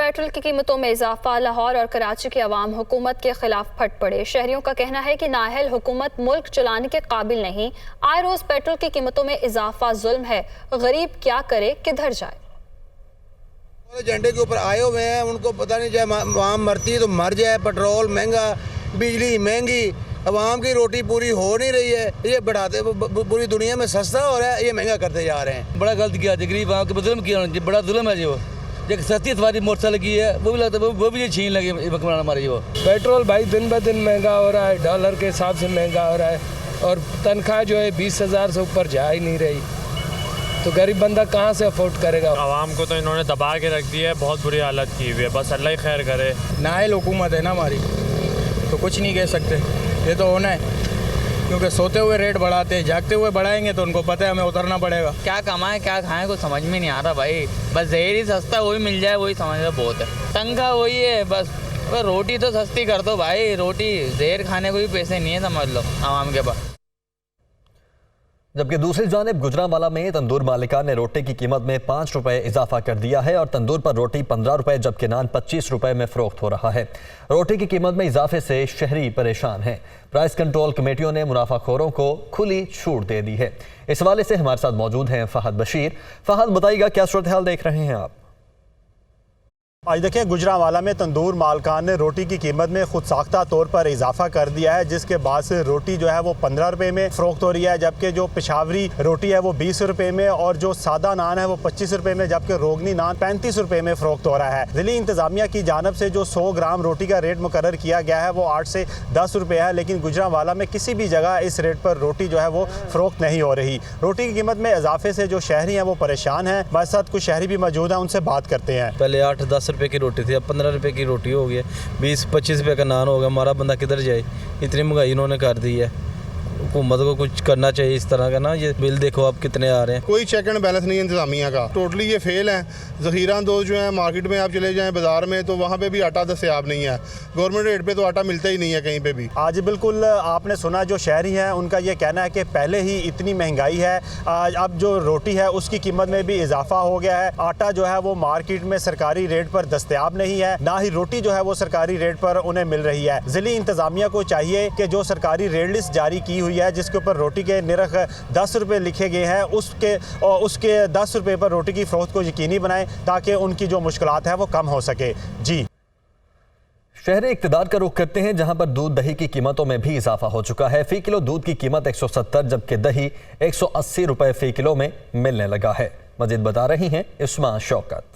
Petrol की कीमतों में इजाफा। लाहौर और कराची के अवाम हुकूमत के खिलाफ फट पड़े। शहरियों का कहना है कि नाअहल हुकूमत मुल्क चलाने के काबिल नहीं। आए रोज पेट्रोल की कीमतों में इजाफा जुल्म है। गरीब क्या करे, किधर जाए। झंडे के ऊपर आए हुए हैं, उनको पता नहीं जाए वहाँ मरती है तो मर जाए। पेट्रोल महंगा, बिजली महंगी, अवाम की रोटी पूरी हो नहीं रही है। ये बढ़ाते पूरी दुनिया में सस्ता हो रहा है, ये महंगा करते जा रहे हैं। बड़ा गलत किया गरीब आवाम के जुल्म किया, बड़ा जुल्म है जो एक सस्ती सवारी मोटरसाइकिल की है वो भी लगता है वो भी छीन लगे मकमान हमारे। वो पेट्रोल भाई दिन ब दिन महंगा हो रहा है, डॉलर के हिसाब से महंगा हो रहा है और तनख्वाह जो है 20,000 से ऊपर जा ही नहीं रही, तो गरीब बंदा कहाँ से अफोर्ड करेगा। आवाम को तो इन्होंने दबा के रख दिया है, बहुत बुरी हालत की हुई है। बस अल्लाह ही खैर करे। नाअहल हुकूमत है ना हमारी, तो कुछ नहीं कह सकते। ये तो होना है क्योंकि सोते हुए रेट बढ़ाते हैं, जागते हुए बढ़ाएंगे तो उनको पता है हमें उतरना पड़ेगा। क्या कमाएं क्या खाएं कुछ समझ में नहीं आ रहा भाई। बस जहर ही सस्ता वही मिल जाए वही समझ लो बहुत है। तनख्वाह वही है बस। रोटी तो सस्ती कर दो भाई, रोटी जहर खाने को भी पैसे नहीं है समझ लो आवाम के पास। जबकि दूसरी जानिब गुजरांवाला में तंदूर मालिकान ने रोटी की कीमत में 5 रुपए इजाफा कर दिया है और तंदूर पर रोटी 15 रुपए जबकि नान 25 रुपए में फरोख्त हो रहा है। रोटी की कीमत में इजाफे से शहरी परेशान हैं। प्राइस कंट्रोल कमेटियों ने मुनाफाखोरों को खुली छूट दे दी है। इस हवाले से हमारे साथ मौजूद हैं फहद बशीर। फहद, बताइएगा क्या सूरत हाल देख रहे हैं आप? आज देखिए, गुजरांवाला में तंदूर मालकान ने रोटी की कीमत में खुद साख्ता तौर पर इजाफा कर दिया है, जिसके बाद से रोटी जो है वो 15 रुपये में फ़रोख्त हो रही है, जबकि जो पेशावरी रोटी है वो 20 रुपये में और जो सादा नान है वो 25 रुपये में, जबकि रोगनी नान 35 रुपये में फ़रोख्त हो रहा है। ज़िली इंतज़ामिया की जानब से जो 100 ग्राम रोटी का रेट मुकर्रर किया गया है वो 8 से 10 रुपये है, लेकिन गुजरांवाला में किसी भी जगह इस रेट पर रोटी जो है वो फ़रोख्त नहीं हो रही। रोटी की कीमत में इजाफे से जो शहरी हैं वो परेशान हैं। हमारे साथ कुछ शहरी भी मौजूद हैं, उनसे बात करते हैं। पहले 8-10 रुपए की रोटी थी, अब 15 रुपए की रोटी हो गई है, 20-25 रुपए का नान हो गया। हमारा बंदा किधर जाए, इतनी महंगाई इन्होंने कर दी है। हुकूमत को कुछ करना चाहिए इस तरह का ना। ये बिल देखो आप कितने आ रहे हैं, कोई चेक एंड बैलेंस नहीं है इंतजामिया का, टोटली ये फेल है। ज़ख़ीरा अंदोज़ जो है मार्केट में आप चले जाएं बाज़ार में तो वहाँ पे भी आटा दस्तयाब नहीं है। गवर्नमेंट रेट पे तो आटा मिलता ही नहीं है कहीं पे भी। आज बिल्कुल आपने सुना, जो शहरी हैं उनका ये कहना है कि पहले ही इतनी महंगाई है, अब जो रोटी है उसकी कीमत में भी इजाफा हो गया है। आटा जो है वो मार्केट में सरकारी रेट पर दस्तयाब नहीं है, ना ही रोटी जो है वो सरकारी रेट पर उन्हें मिल रही है। ज़िली इंतज़ामिया को चाहिए कि जो सरकारी रेट लिस्ट जारी की हुई है जिसके ऊपर रोटी के निरख 10 रुपये लिखे गए हैं, उसके 10 रुपये पर रोटी की फ़रोख्त को यकीनी बनाएं ताकि उनकी जो मुश्किलात है वो कम हो सके। जी, शहरी इक़्तिदार का रुख करते हैं जहां पर दूध दही की कीमतों में भी इजाफा हो चुका है। फ़ी किलो दूध की कीमत 170 जबकि दही 180 रुपए फ़ी किलो में मिलने लगा है। मजीद बता रही हैं इस्मा शौकत।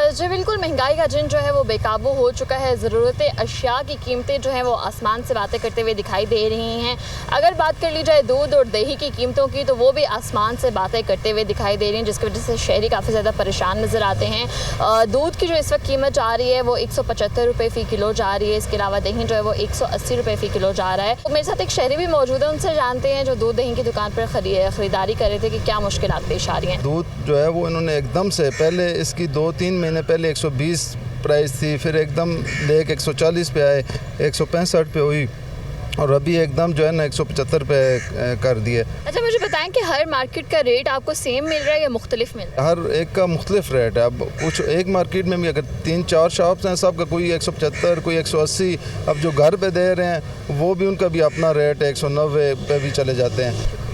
जी बिल्कुल, महंगाई का जिन जो है वो बेकाबू हो चुका है। ज़रूरत अशिया की कीमतें जो हैं वो आसमान से बातें करते हुए दिखाई दे रही हैं। अगर बात कर ली जाए दूध और दही की कीमतों की तो वो भी आसमान से बातें करते हुए दिखाई दे रही हैं, जिसकी वजह से शहरी काफ़ी ज़्यादा परेशान नज़र आते हैं। दूध की जो इस वक्त कीमत जा रही है वो 175 रुपये फ़ी किलो जा रही है। इसके अलावा दही जो है वो 180 रुपये फ़ी किलो जा रहा है। तो मेरे साथ एक शहरी भी मौजूद है, उनसे जानते हैं जो दूध दही की दुकान पर ख़रीदारी कर रहे थे कि क्या मुश्किलात पेश आ रही हैं। दूध जो है वो इन्होंने एकदम से पहले इसकी 2-3 महीने पहले 120 प्राइस थी, फिर एकदम लेके 140 पे आए, 165 पे हुई और अभी एकदम जो है ना 175 पे कर दिए। अच्छा, मुझे बताएं कि हर मार्केट का रेट आपको सेम मिल रहा है या मुख्तलिफ मिल रहा है? हर एक का मुख्तलिफ रेट है। अब कुछ एक मार्केट में भी अगर 3-4 शॉप्स हैं, सब का कोई 175 कोई 180। अब जो घर पे दे रहे हैं वो भी उनका भी अपना रेट है, 190 पे भी चले जाते हैं।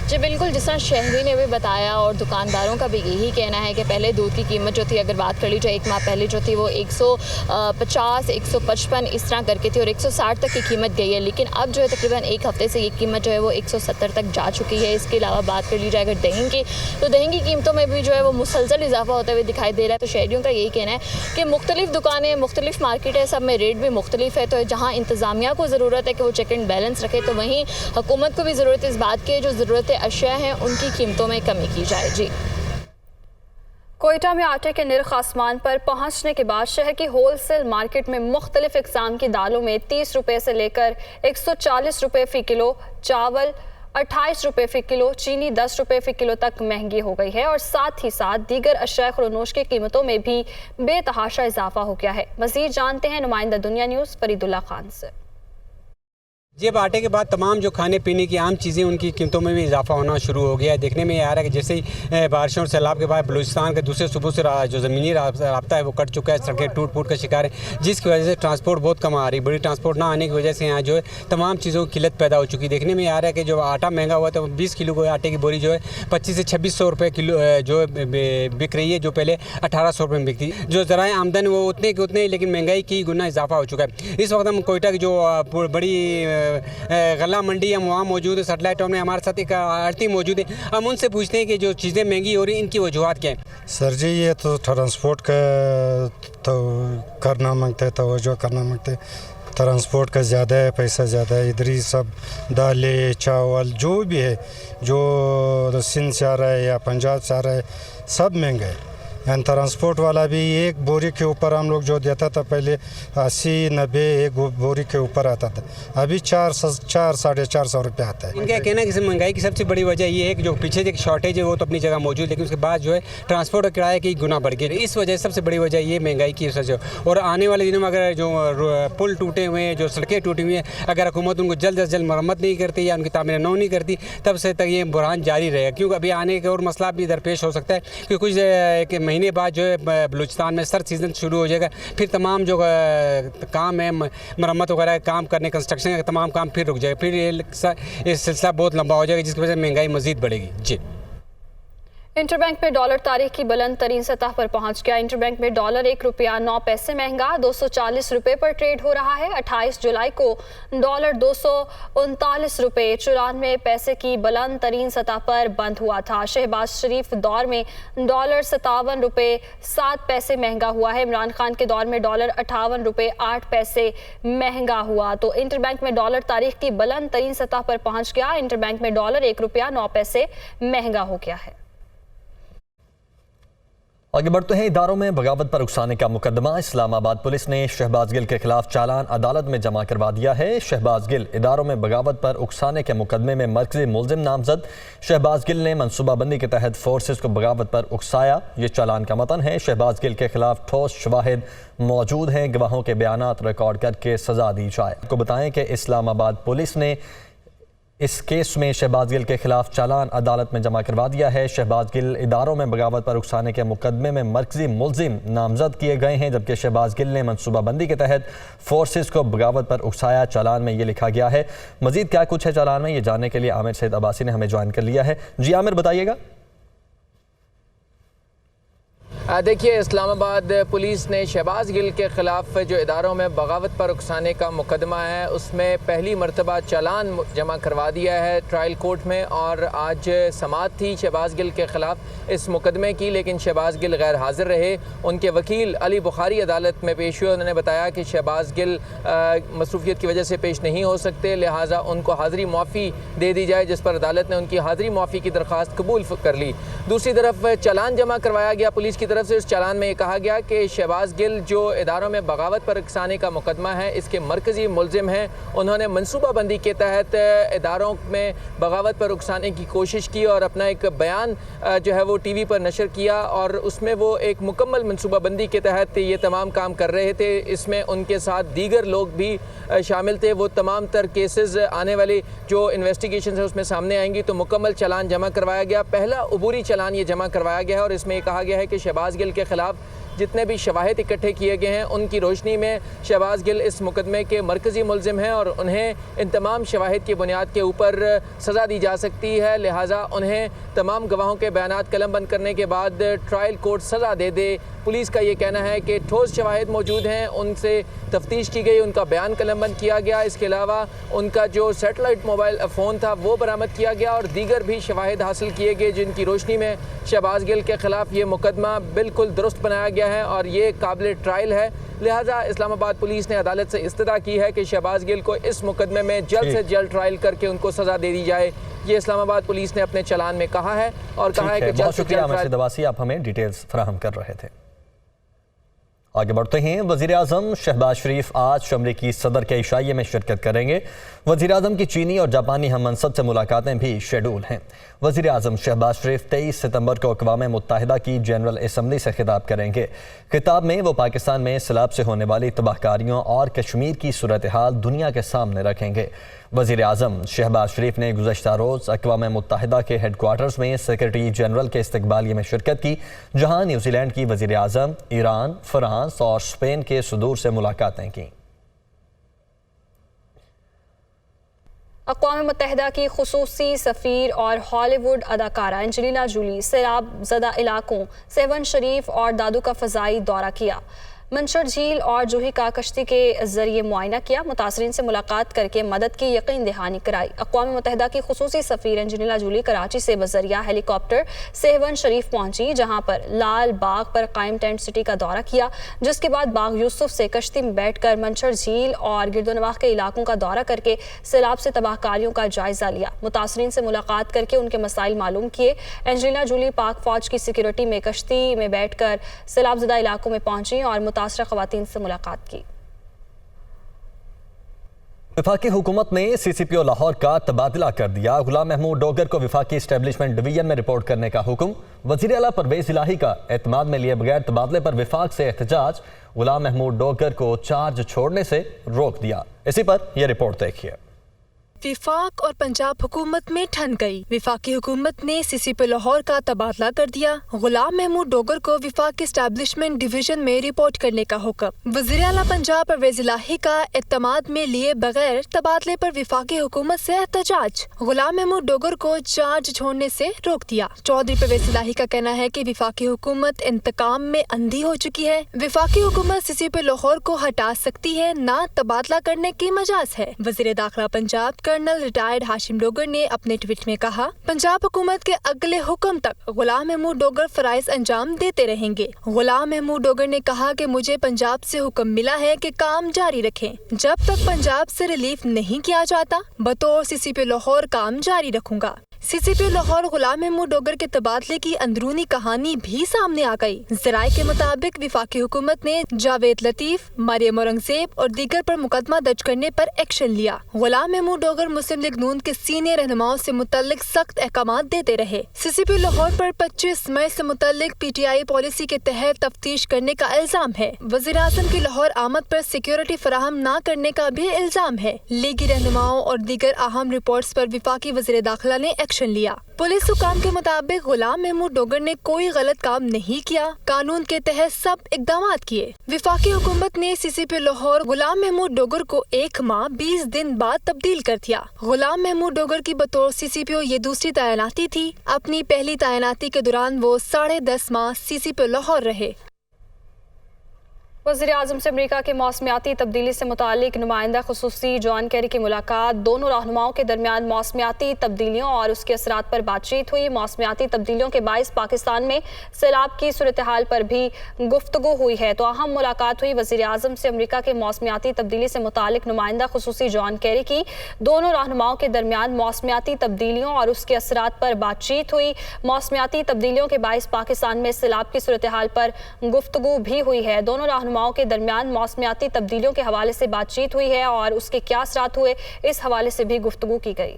जी बिल्कुल, जिस तरह शहरी ने भी बताया और दुकानदारों का भी यही कहना है कि पहले दूध की कीमत जो थी, अगर बात कर ली जाए एक माह पहले जो थी वो 150 155 इस तरह करके थी और 160 तक की कीमत गई है, लेकिन अब जो है तकरीबन एक हफ्ते से ये कीमत जो है वो 170 तक जा चुकी है। इसके अलावा बात कर ली जाए अगर दही की, तो दही की कीमतों में भी जो है वो मुसलसल इजाफा होता हुआ दिखाई दे रहा है। तो शहरियों का यही कहना है कि मुख्तलिफ दुकानें, मुख्तलिफ मार्केट है, सब में रेट भी मुख्तलिफ है। तो जहाँ इंतज़ामिया को ज़रूरत है कि वो चेक एंड बैलेंस रखे, तो वहीं हुकूमत को भी ज़रूरत है इस बात की जो ज़रूरत अशिया हैं उनकी कीमतों में कमी की जाए। जी, कोयटा में आटे के निर्ख आसमान पर पहुंचने के बाद शहर की होलसेल मार्केट में मुख्तलिफ इक़साम की दालों में 30 रुपये से लेकर 140 रुपये फ़ी किलो, चावल 28 रुपये फ़ी किलो, चीनी 10 रुपये फ़ी किलो तक महंगी हो गई है और साथ ही साथ दीगर अशिया खुरनोश की कीमतों में भी बेतहाशा इजाफा हो गया है। मज़ीद जानते हैं नुमाइंदा दुनिया न्यूज़ फरीदुल्ला खान से। जब आटे के बाद तमाम जो खाने पीने की आम चीज़ें उनकी कीमतों में भी इजाफा होना शुरू हो गया है। देखने में आ रहा है कि जैसे ही बारिशों और सैलाब के बाद बलूचिस्तान के दूसरे सूबों से जो ज़मीनी राब्ता है वो कट चुका है, सड़कें टूट फूट का शिकार है, जिसकी वजह से ट्रांसपोर्ट बहुत कम आ रही है। बड़ी ट्रांसपोर्ट ना आने की वजह से यहाँ जो है तमाम चीज़ों की किल्लत पैदा हो चुकी है। देखने में आ रहा है कि जो आटा महंगा हुआ था 20 किलो को आटे की बोरी जो है 25 से 2600 रुपये किलो जो बिक रही है, जो पहले 1800 रुपये में बिकती। जो ज़राए आमदन वो उतने के उतने, लेकिन महंगाई की गुना इजाफा हो चुका है। इस वक्त हम कोयटा की जो बड़ी गला मंडी हम वहाँ मौजूद है, सेटेलाइट टाउन में हमारे साथ एक आड़ती मौजूद है। हम उनसे पूछते हैं कि जो चीज़ें महंगी हो रही हैं इनकी वजूहत क्या है। सर जी ये तो ट्रांसपोर्ट का तो करना मांगते हैं, तवज्जो करना मांगते हैं। ट्रांसपोर्ट का ज़्यादा है, पैसा ज़्यादा है। इधर ही सब दालें चावल जो भी है, जो सिंध से आ रहा है या पंजाब से आ रहा है, सब महंगा है। एंड ट्रांसपोर्ट वाला भी एक बोरी के ऊपर हम लोग जो देता था पहले 80-90 एक बोरी के ऊपर आता था, अभी 400-450 रुपये आता है। इनका कहना है कि महंगाई की सबसे बड़ी वजह ये है कि जो पीछे जो शॉर्टेज है वो तो अपनी जगह मौजूद है, लेकिन उसके बाद जो है ट्रांसपोर्ट और किराए की गुना बढ़ गई। इस वजह से सबसे बड़ी वजह ये महंगाई की वजह है। और आने वाले दिनों में अगर जो पुल टूटे हुए हैं, जो सड़कें टूटी हुई हैं, अगर हुकूमत उनको जल्द से जल्द मरम्मत नहीं करती या उनकी तामीर नौ नहीं करती, तब से तक ये बुरहान जारी रहेगा। क्योंकि अभी आने का और मसला भी दरपेश हो सकता है कि कुछ एक महीने बाद जो है बलूचिस्तान में सर्द सीज़न शुरू हो जाएगा, फिर तमाम जो काम है मरम्मत वगैरह काम करने, कंस्ट्रक्शन का तमाम काम फिर रुक जाएगा, फिर ये सिलसिला बहुत लंबा हो जाएगा, जिसकी वजह से महंगाई मज़ीद बढ़ेगी। जी। इंटरबैंक में डॉलर तारीख की बुलंद तरीन सतह पर पहुंच गया। इंटरबैंक में डॉलर 1 रुपया 9 पैसे महंगा 240 रुपये पर ट्रेड हो रहा है। 28 जुलाई को डॉलर 239 रुपये 94 पैसे की बुलंद तरीन सतह पर बंद हुआ था। शहबाज शरीफ दौर में डॉलर 57 रुपये 7 पैसे महंगा हुआ है। इमरान खान के दौर में डॉलर 58 रुपये 8 पैसे महंगा हुआ। तो इंटरबैंक में डॉलर तारीख की बुलंद तरीन सतह पर पहुंच गया। इंटरबैंक में डॉलर 1 रुपया 9 पैसे महंगा हो गया है। आगे बढ़ते हैं। इदारों में बगावत पर उकसाने का मुकदमा इस्लामाबाद पुलिस ने शहबाज गिल के खिलाफ चालान अदालत में जमा करवा दिया है। शहबाज गिल इदारों में बगावत पर उकसाने के मुकदमे में मरकजी मुलजिम नामजद शहबाज गिल ने मनसूबाबंदी के तहत फोर्सेस को बगावत पर उकसाया। ये चालान का मतन है। शहबाज गिल के खिलाफ ठोस शवाहिद मौजूद हैं, गवाहों के बयानात रिकॉर्ड करके सजा दी जाए। आपको बताएं कि इस्लामाबाद पुलिस ने इस केस में शहबाज गिल के खिलाफ चालान अदालत में जमा करवा दिया है। शहबाज गिल इदारों में बगावत पर उकसाने के मुकदमे में मरकजी मुलजिम नामजद किए गए हैं, जबकि शहबाज गिल ने मनसूबाबंदी के तहत फोर्सेस को बगावत पर उकसाया। चालान में ये लिखा गया है। मजीद क्या कुछ है चालान में, ये जानने के लिए आमिर सैयद अब्बासी ने हमें ज्वाइन कर लिया है। जी आमिर, बताइएगा। देखिए, इस्लामाबाद पुलिस ने शहबाज गिल के ख़िलाफ़ जो इदारों में बगावत पर उकसाने का मुकदमा है उसमें पहली मरतबा चालान जमा करवा दिया है ट्रायल कोर्ट में। और आज समाअत थी शहबाज गिल के ख़िलाफ़ इस मुकदमे की, लेकिन शहबाज गिल गैर हाज़िर रहे। उनके वकील अली बुखारी अदालत में पेश हुए। उन्होंने बताया कि शहबाज गिल मसरूफियत की वजह से पेश नहीं हो सकते, लिहाजा उनको हाज़िरी मुआफ़ी दे दी जाए, जिस पर अदालत ने उनकी हाज़िरी मुआफ़ी की दरख्वास्त कबूल कर ली। दूसरी तरफ चालान जमा करवाया गया पुलिस की तरफ से। उस चालान में कहा गया कि शहबाज गिल जो इदारों में बगावत पर उकसाने का मुकदमा है इसके मरकज़ी मुलजिम हैं। उन्होंने मनसूबाबंदी के तहत इदारों में बगावत पर उकसाने की कोशिश की और अपना एक बयान जो है वो टीवी पर नशर किया, और उसमें वो एक मुकम्मल मनसूबाबंदी के तहत ये तमाम काम कर रहे थे। इसमें उनके साथ दीगर लोग भी शामिल थे। वो तमाम तर केसेस आने वाली जो इन्वेस्टिगेशन है उसमें सामने आएंगी। तो मुकम्मल चालान जमा करवाया गया। पहला अबूरी चालान ये जमा करवाया गया है और इसमें कहा गया है कि शहबाज गिल के खिलाफ जितने भी शवाहिद इकट्ठे किए गए हैं उनकी रोशनी में शहबाज गिल इस मुकदमे के मरकज़ी मुलजिम हैं और उन्हें इन तमाम शवाहिद की बुनियाद के ऊपर सज़ा दी जा सकती है। लिहाजा उन्हें तमाम गवाहों के बयानात कलमबंद करने के बाद ट्रायल कोर्ट सज़ा दे दे। पुलिस का ये कहना है कि ठोस शवाहिद मौजूद हैं, उनसे तफ्तीश की गई, उनका बयान कलमबंद किया गया। इसके अलावा उनका जो सेटेलाइट मोबाइल फ़ोन था वो बरामद किया गया और दीगर भी शवाहिद हासिल किए गए, जिनकी रोशनी में शहबाज गिल के ख़िलाफ़ ये मुकदमा बिल्कुल दुरुस्त बनाया गया है और ये काबिल ट्रायल है। लिहाजा इस्लामाबाद पुलिस ने अदालत से इस्तदा की है कि शहबाज गिल को इस मुकदमे में जल्द से जल्द ट्रायल करके उनको सज़ा दे दी जाए। ये इस्लामाबाद पुलिस ने अपने चालान में कहा है और कहा है कि बहुत शुक्रिया आमिर सैयद अब्बासी, आप हमें डिटेल्स फराहम कर रहे थे। आगे बढ़ते हैं। वज़ीर-ए-आज़म शहबाज शरीफ आज अमरीकी सदर के इशाइये में शिरकत करेंगे। वज़ीर-ए-आज़म की चीनी और जापानी हम मनसब से मुलाकातें भी शेड्यूल हैं। वज़ीर-ए-आज़म शहबाज शरीफ 23 सितंबर को अक़वाम मुत्तहिदा की जनरल असम्बली से खिताब करेंगे। खिताब में वो पाकिस्तान में सैलाब से होने वाली तबाहकारियों और कश्मीर की सूरत हाल दुनिया के सामने रखेंगे। वज़ीर-ए-आज़म शहबाज शरीफ ने गुज़श्ता रोज़ अक़वाम मुत्तहिदा के हेडक्वार्टर्स में सेक्रेटरी जनरल के इस्तकबालिये में शिरकत की, जहाँ न्यूजीलैंड की वज़ीर-ए-आज़म, ईरान, फ्रांस और स्पेन के सदूर से मुलाकातें की। अक़वाम मुत्तहिदा की खुसूसी सफ़ीर और हॉलीवुड अदाकारा एंजेलिना जूली सैलाब ज़दा इलाकों सेवन शरीफ और दादू का फ़ज़ाई दौरा किया। मंशर झील और जूही का कश्ती के जरिए मुआयना किया। मुतासरीन से मुलाकात करके मदद की यकीन दहानी कराई। अक़वाम मुत्तहिदा की खुसूसी सफ़ीर एंजेलिना जूली कराची से बज़रिया हेलीकॉप्टर सेवन शरीफ पहुंची, जहां पर लाल बाग पर कायम टेंट सिटी का दौरा किया, जिसके बाद बाग यूसुफ से कश्ती में बैठकर मंशर झील और गिरदोनवाह के इलाकों का दौरा करके सैलाब से तबाहकारियों का जायजा लिया। मुतासरीन से मुलाकात करके उनके मसाइल मालूम किए। एंजेलिना जूली पाक फौज की सिक्योरिटी में कश्ती में बैठकर सैलाब ज़दा इलाकों में पहुंची और मुतासरा ख़वातीन से मुलाकात की। वफाकी हुकूमत ने CCPO लाहौर का तबादला कर दिया। गुलाम महमूद डोगर को वफाकी एस्टेब्लिशमेंट डिवीजन में रिपोर्ट करने का हुक्म। वज़ीर आला परवेज़ इलाही का एतमाद में लिए बगैर तबादले पर वफाक से एहतजाज। गुलाम महमूद डोगर को चार्ज छोड़ने से रोक दिया। इसी पर यह रिपोर्ट देखिए। विफाक और पंजाब हुकूमत में ठन गई। विफाकी हुकूमत ने CCPO लाहौर का तबादला कर दिया। गुलाम महमूद डोगर को विफाक एस्टेब्लिशमेंट डिवीजन में रिपोर्ट करने का हुक्म। वज़ीर आला पंजाब परवेज़ इलाही का एतमाद में लिए बगैर तबादले पर विफाकी हुकूमत से एहतजाज। गुलाम महमूद डोगर को चार्ज छोड़ने से रोक दिया। चौधरी परवेज़ इलाही का कहना है कि विफाकी हुकूमत इंतकाम में अंधी हो चुकी है। विफाकी हुकूमत CCPO लाहौर को हटा सकती है, ना तबादला करने की मजाज है। वज़ीर दाखिला पंजाब कर्नल रिटायर्ड हाशिम डोगर ने अपने ट्वीट में कहा, पंजाब हुकूमत के अगले हुक्म तक गुलाम महमूद डोगर फराइज अंजाम देते रहेंगे। गुलाम महमूद डोगर ने कहा कि मुझे पंजाब से हुक्म मिला है कि काम जारी रखें। जब तक पंजाब से रिलीफ नहीं किया जाता, बतौर CCPO लाहौर काम जारी रखूंगा। CCPO लाहौर गुलाम महमूद डोगर के तबादले की अंदरूनी कहानी भी सामने आ गई। ज़राए के मुताबिक विफाकी हुकूमत ने जावेद लतीफ, मरियम औरंगजेब और दीगर पर मुकदमा दर्ज करने पर एक्शन लिया। गुलाम महमूद डोगर मुस्लिम लीग नून के सीनियर रहनुमाओं से मुतल्लिक सख्त अहकाम देते रहे। CCPO लाहौर पर 25 मई से मुतल्लिक PTI पॉलिसी के तहत तफ्तीश करने का इल्जाम है। वज़ीर आज़म की लाहौर आमद पर सिक्योरिटी फराहम न करने का भी इल्जाम है। लीगी रहनुमाओं और दीगर अहम रिपोर्ट्स पर विफाकी वज़ीर दाखिला ने एक्शन लिया। पुलिस हुकाम के मुताबिक गुलाम महमूद डोगर ने कोई गलत काम नहीं किया, कानून के तहत सब इकदाम किए। विफाकी हुकूमत ने CCPO लाहौर गुलाम महमूद डोगर को 1 माह 20 दिन बाद तब्दील कर दिया। गुलाम महमूद डोगर की बतौर CCPO ये दूसरी तैनाती थी। अपनी पहली तैनाती के दौरान वो 10.5 माह CCPO लाहौर रहे। वज़ीर आज़म से अमेरिका के मौसमियाती तब्दीली से मुतालिक नुमाइंदा खुसूसी जॉन केरी की मुलाकात। दोनों रहनुमाओं के दरमियान मौसमियाती तब्दीलियों और उसके असरात पर बातचीत हुई। मौसमियाती तब्दीलियों के बाइस पाकिस्तान में सैलाब की सूरत हाल पर भी गुफ्तगू हुई है। तो अहम मुलाकात हुई वज़ीर आज़म से अमेरिका के मौसमियाती तब्दीली से मुतालिक नुमाइंदा खुसूसी जॉन केरी की। दोनों रहनुमाओं के दरमियान मौसमियाती तब्दीलियों और उसके असरात पर बातचीत हुई। मौसमियाती तब्दीलियों के बाइस पाकिस्तान में सैलाब की सूरत हाल पर गुफ्तगू भी हुई है। दोनों रहनुमाओं के दरमियान मौसमियाती तब्दीलियों के हवाले से बातचीत हुई है और उसके क्या असरात हुए, इस हवाले से भी गुफ्तगू की गई।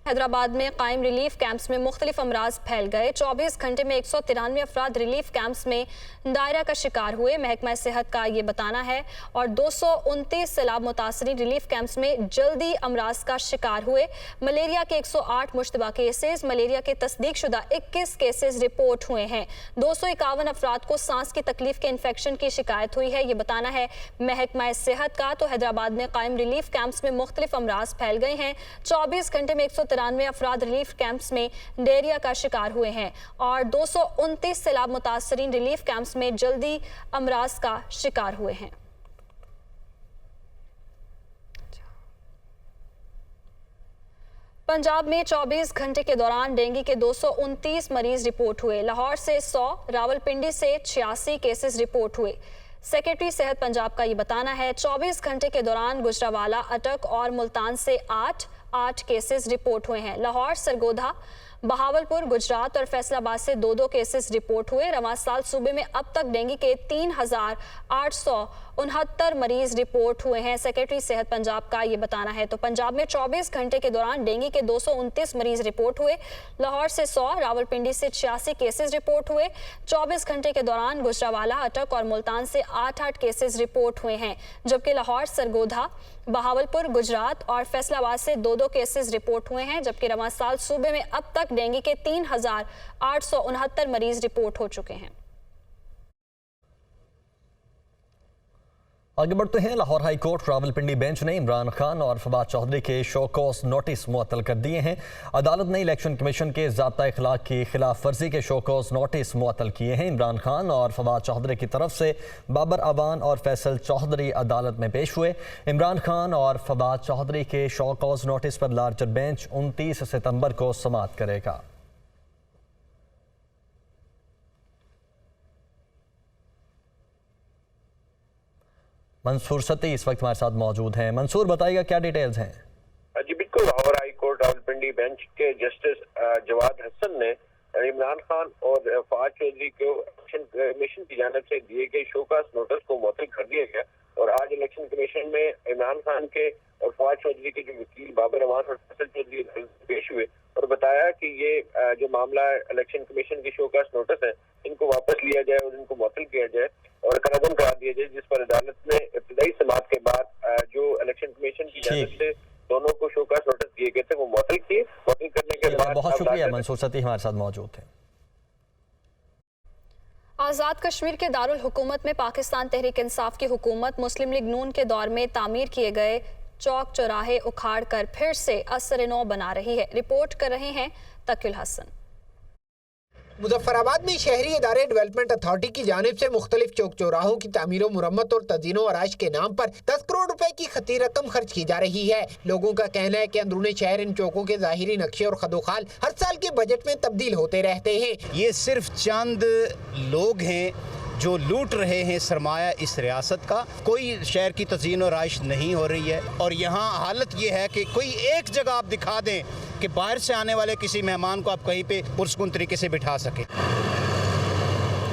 हैदराबाद में कायम रिलीफ कैंप्स में मुख्तलिफ अमराज फैल गए। 24 घंटे में 193 अफराद रिलीफ कैंप्स में दायरा का शिकार हुए, महकमा सेहत का ये बताना है। और 229 सैलाब मुतासरीन रिलीफ कैंप्स में जल्दी अमराज का शिकार हुए। मलेरिया के 108 मुश्तबा केसेस, मलेरिया के तस्दीक शुदा 21 केसेस रिपोर्ट हुए हैं। 251 अफराद को सांस की तकलीफ के इन्फेक्शन की शिकायत हुई है, ये बताना है महकमा सेहत का। तो हैदराबाद में कायम रिलीफ कैंप्स में मुख्तलिफ अमराज फैल गए हैं। 24 घंटे में 193 अफराद रिलीफ कैंप्स में डायरिया का शिकार हुए हैं और 229 सैलाब मुतासरीन रिलीफ कैंप्स में जल्दी अमराज का शिकार हुए हैं। पंजाब में 24 घंटे के दौरान डेंगू के 229 मरीज रिपोर्ट हुए। लाहौर से 100, रावलपिंडी से 86 केसेस रिपोर्ट हुए। सेक्रेटरी सेहत पंजाब का ये बताना है 24 घंटे के दौरान गुजरावाला, अटक और मुल्तान से 8 केसेस रिपोर्ट हुए हैं। लाहौर, सरगोधा, बहावलपुर, गुजरात और फैसलाबाद से 2-2 केसेस रिपोर्ट हुए। रवां साल सूबे में अब तक डेंगू के 3,869 मरीज रिपोर्ट हुए हैं। सेक्रेटरी सेहत पंजाब का ये बताना है। तो पंजाब में 24 घंटे के दौरान डेंगू के 229 मरीज रिपोर्ट हुए। लाहौर से 100, रावलपिंडी से 86 केसेस रिपोर्ट हुए। 24 घंटे के दौरान गुजरावाला, अटक और मुल्तान से 8-8 केसेस रिपोर्ट हुए हैं, जबकि लाहौर, सरगोधा, बहावलपुर, गुजरात और फैसलाबाद से 2-2 केसेस रिपोर्ट हुए हैं। जबकि रवां साल सूबे में अब तक डेंगू के 3,869 मरीज रिपोर्ट हो चुके हैं। आगे बढ़ते हैं। Lahore high court Rawalpindi bench ने इमरान खान और फवाद चौधरी के शो कॉज नोटिस मुअत्तल कर दिए हैं। अदालत ने इलेक्शन कमीशन के ज़ाब्ता अखलाक की खिलाफ वर्जी के शो कॉज नोटिस मुअत्तल किए हैं। इमरान खान और फवाद चौधरी की तरफ से बाबर अवान और फैसल चौधरी अदालत में पेश हुए। इमरान खान और फवाद चौधरी के शो कॉज नोटिस पर लार्जर बेंच 29 सितंबर को समाअत करेगा। मंसूर सती इस वक्त हमारे साथ मौजूद हैं। मंसूर, बताइएगा क्या डिटेल्स हैं? जी बिल्कुल, Lahore high court Rawalpindi bench के जस्टिस जवाद हसन ने इमरान खान और फवाद चौधरी को इलेक्शन कमीशन की जानिब से दिए गए शोकास नोटिस को मुअत्तल कर दिया गया। और आज इलेक्शन कमीशन में इमरान खान के और फवाद चौधरी के जो वकील बाबर अवान और फैसल चौधरी पेश हुए और बताया कि ये जो मामला इलेक्शन कमीशन के शोकास नोटिस है, इनको वापस लिया जाए और इनको मुअत्तल किया जाए और कलअदम करा दिया जाए, जिस पर अदालत ने इब्तिदाई समाअत के बाद जो इलेक्शन कमीशन की जानिब से दोनों को शोकास नोटिस दिए गए थे वो मुअत्तल किए। मुअत्तल करने के बाद बहुत शुक्रिया मंसूर सती हमारे साथ मौजूद थे। आज़ाद कश्मीर के दारुल हुकूमत में पाकिस्तान तहरीक इंसाफ की हुकूमत मुस्लिम लीग नून के दौर में तामीर किए गए चौक चौराहे उखाड़ कर फिर से असर-ए-नौ बना रही है। रिपोर्ट कर रहे हैं तकील हसन। मुजफ्फराबाद में शहरी इदारे डेवलपमेंट अथॉरिटी की जानिब से मुख्तलिफ चौक चौराहों की तामीर मुरम्मत और तज़ीनो आराइश के नाम पर 10 करोड़ रुपए की खती रकम खर्च की जा रही है। लोगों का कहना है कि अंदरूनी शहर इन चौकों के ज़ाहिरी नक्शे और खदोखाल हर साल के बजट में तब्दील होते रहते हैं। ये सिर्फ चंद लोग हैं जो लूट रहे हैं सरमाया इस रियासत का। कोई शहर की तज़ीन और आइश नहीं हो रही है और यहाँ हालत ये है कि कोई एक जगह आप दिखा दें कि बाहर से आने वाले किसी मेहमान को आप कहीं पे पुरसकून तरीके से बिठा सकें।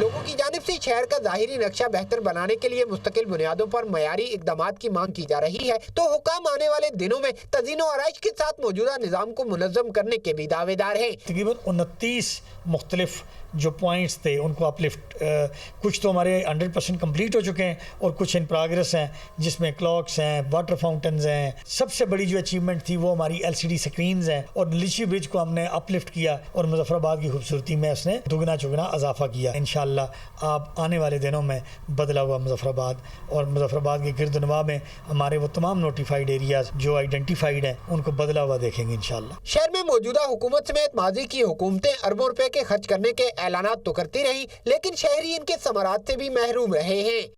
लोगों की जानिब से शहर का ज़ाहिरी नक्शा बेहतर बनाने के लिए मुस्तकिल बुनियादों पर मयारी इक़दामात की मांग की जा रही है, तो हुकाम आने वाले दिनों में तज़ीनो आराइश के साथ मौजूदा निज़ाम को मुनज़्ज़म करने के भी दावेदार हैं। तकरीबन 29 मुख्तलिफ जो पॉइंट्स थे उनको अपलिफ्ट, कुछ तो हमारे 100% कंप्लीट हो चुके हैं और कुछ इन प्रोग्रेस हैं, जिसमें क्लॉक्स हैं, वाटर फाउंटेन्स हैं। सबसे बड़ी जो अचीवमेंट थी वो हमारी LCD स्क्रीन्स हैं और लीची ब्रिज को हमने अपलिफ्ट किया और मुजफ्फराबाद की खूबसूरती में उसने दुगना चुगना इजाफा किया। इंशाअल्लाह आप आने वाले दिनों में बदला हुआ मुजफ्फराबाद और मुजफ्फराबाद के गिरदनवा में हमारे वो तमाम नोटिफाइड एरियाज जो आइडेंटिफाइड हैं उनको बदला हुआ देखेंगे इंशाअल्लाह। शहर में मौजूदा हुकूमत समेत माजी की हुकूमतें अरबों रुपए के खर्च करने के ऐलानात तो करती रही, लेकिन शहरी इनके समारात से भी महरूम रहे हैं।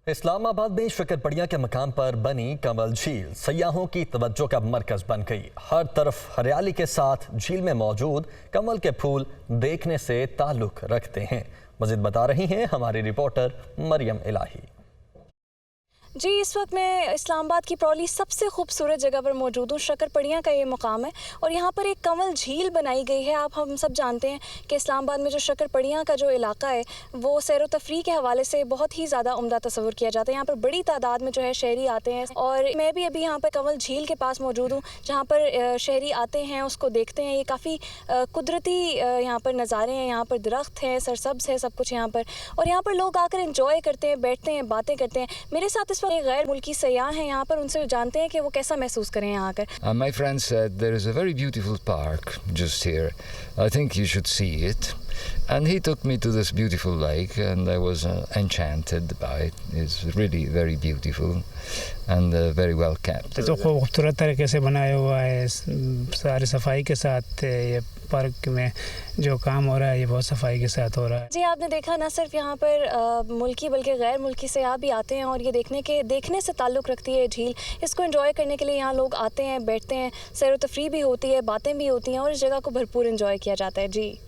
इस्लामाबाद में शक्करपड़िया के मकाम पर बनी कमल झील सयाहों की तवज्जो का मरकज बन गई। हर तरफ हरियाली के साथ झील में मौजूद कमल के फूल देखने से ताल्लुक रखते हैं। मज़ीद बता रही हैं हमारी रिपोर्टर मरियम इलाही। जी, इस वक्त मैं इस्लामाबाद की प्रौली सबसे खूबसूरत जगह पर मौजूद हूँ। शक्करपड़िया का ये मुकाम है और यहाँ पर एक कमल झील बनाई गई है। हम सब जानते हैं कि इस्लामाबाद में जो शक्करपड़िया का जो इलाका है वो सैर व तफरीह के हवाले से बहुत ही ज़्यादा उम्दा तस्वुर किया जाता है। यहाँ पर बड़ी तादाद में जो है शहरी आते हैं और मैं भी अभी यहाँ पर कमल झील के पास मौजूद हूँ, जहाँ पर शहरी आते हैं, उसको देखते हैं। ये काफ़ी कुदरती यहाँ पर नज़ारे हैं, यहाँ पर दरख्त हैं, सरसब्ज़ है सब कुछ यहाँ पर, और यहाँ पर लोग आकर इंजॉय करते हैं, बैठते हैं, बातें करते हैं। मेरे साथ इस एक गैर मुल्की सयाह हैं यहाँ पर, उनसे जानते हैं कि वो कैसा महसूस करें यहाँ आकर। My friend said there is a very beautiful park just here. I think you should see it. And he took me to this beautiful lake and I was enchanted by it. It's really very beautiful and very well kept. तो खूबसूरत तरीके से बनाया हुआ है, सारी सफाई के साथ। ये पार्क में जो काम हो रहा है ये बहुत सफाई के साथ हो रहा है। जी, आपने देखा ना सिर्फ यहाँ पर मुल्की बल्कि गैर मुल्की सयाह भी आते हैं और ये देखने से ताल्लुक़ रखती है झील। इसको एंजॉय करने के लिए यहाँ लोग आते हैं, बैठते हैं, सैर व तफरीह भी होती है, बातें भी होती हैं और इस जगह को भरपूर एंजॉय किया जाता है। जी।